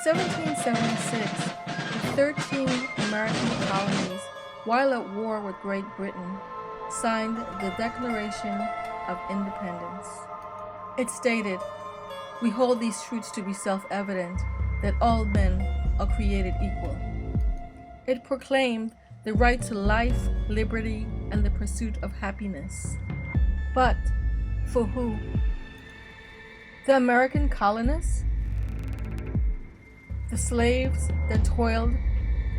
1776, the 13 American colonies, while at war with Great Britain, signed the Declaration of Independence. It stated, "We hold these truths to be self-evident, that all men are created equal." It proclaimed the right to life, liberty, and the pursuit of happiness. But for who? The American colonists? The slaves that toiled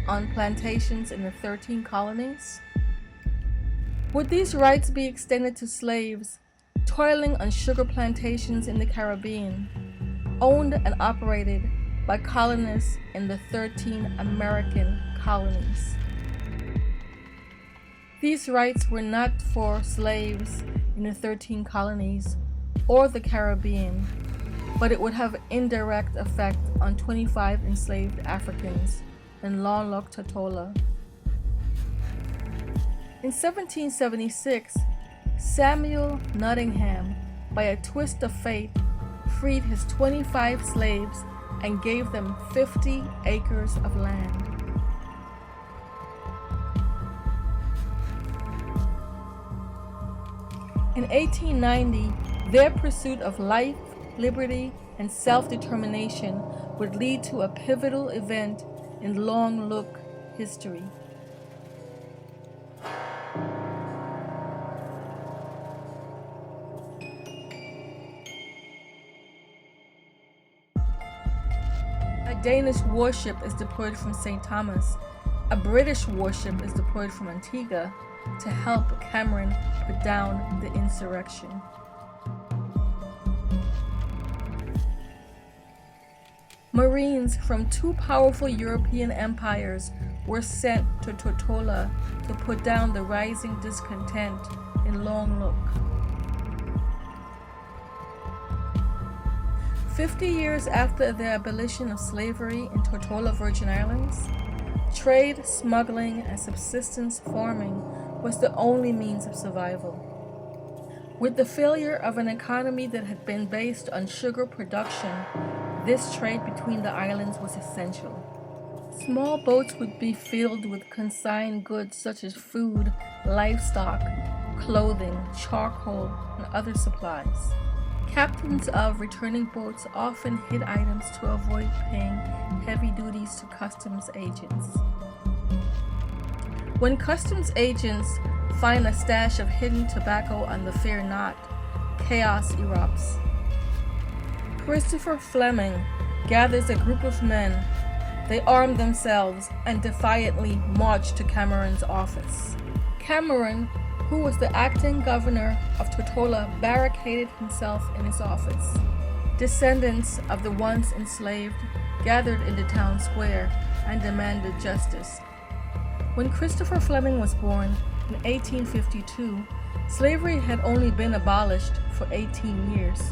on plantations in the 13 colonies? Would these rights be extended to slaves toiling on sugar plantations in the Caribbean, owned and operated by colonists in the 13 American colonies? These rights were not for slaves in the 13 colonies or the Caribbean, but it would have indirect effect on 25 enslaved Africans in Road Tortola. In 1776, Samuel Nottingham, by a twist of fate, freed his 25 slaves and gave them 50 acres of land. In 1890, their pursuit of life, liberty, and self-determination would lead to a pivotal event in Long Look history. A Danish warship is deployed from St. Thomas. A British warship is deployed from Antigua to help Cameron put down the insurrection. Marines from two powerful European empires were sent to Tortola to put down the rising discontent in Long Look. 50 years after the abolition of slavery in Tortola, Virgin Islands, trade, smuggling, and subsistence farming was the only means of survival. With the failure of an economy that had been based on sugar production, this trade between the islands was essential. Small boats would be filled with consigned goods such as food, livestock, clothing, charcoal, and other supplies. Captains of returning boats often hid items to avoid paying heavy duties to customs agents. When customs agents find a stash of hidden tobacco on the fair knot, chaos erupts. Christopher Fleming gathers a group of men. They arm themselves and defiantly march to Cameron's office. Cameron, who was the acting governor of Tortola, barricaded himself in his office. Descendants of the once enslaved gathered in the town square and demanded justice. When Christopher Fleming was born in 1852, slavery had only been abolished for 18 years.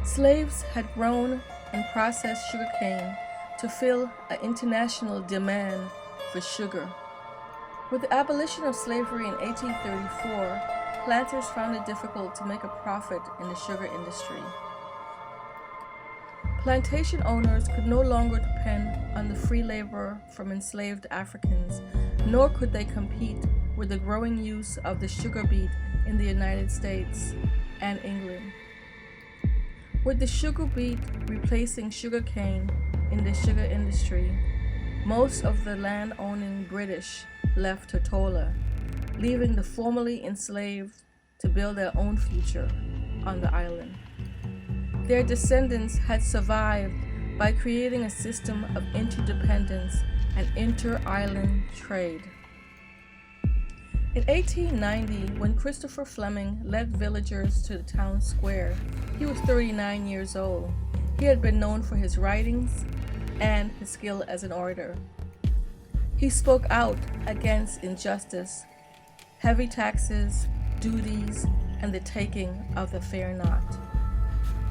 Slaves had grown and processed sugarcane to fill an international demand for sugar. With the abolition of slavery in 1834, planters found it difficult to make a profit in the sugar industry. Plantation owners could no longer depend on the free labor from enslaved Africans, nor could they compete with the growing use of the sugar beet in the United States and England. With the sugar beet replacing sugarcane in the sugar industry, most of the land-owning British left Tortola, leaving the formerly enslaved to build their own future on the island. Their descendants had survived by creating a system of interdependence and inter-island trade. In 1890, when Christopher Fleming led villagers to the town square, he was 39 years old. He had been known for his writings and his skill as an orator. He spoke out against injustice, heavy taxes, duties, and the taking of the fair knot.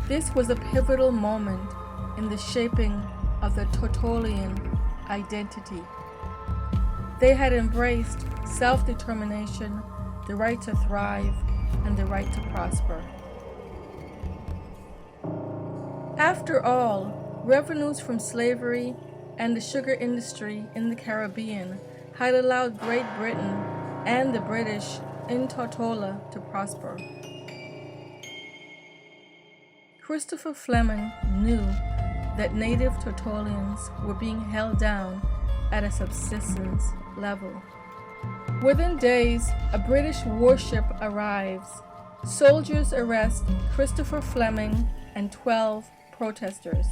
This was a pivotal moment in the shaping of the Tortolian identity. They had embraced self-determination, the right to thrive, and the right to prosper. After all, Revenues from slavery and the sugar industry in the Caribbean had allowed Great Britain and the British in Tortola to prosper. Christopher Fleming knew that native Tortolians were being held down at a subsistence level. Within days, a British warship arrives. Soldiers arrest Christopher Fleming and 12 protesters.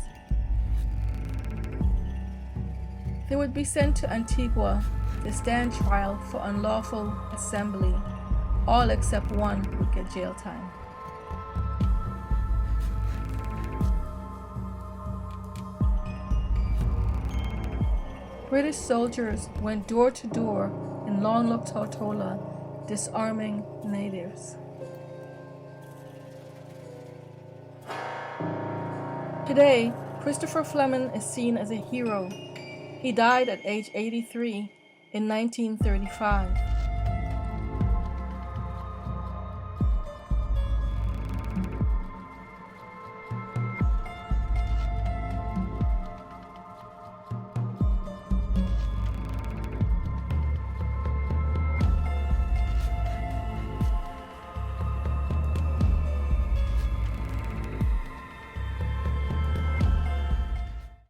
They would be sent to Antigua to stand trial for unlawful assembly. All except one would get jail time. British soldiers went door to door in landlocked Tortola, disarming natives. Today, Christopher Fleming is seen as a hero. He died at age 83 in 1935.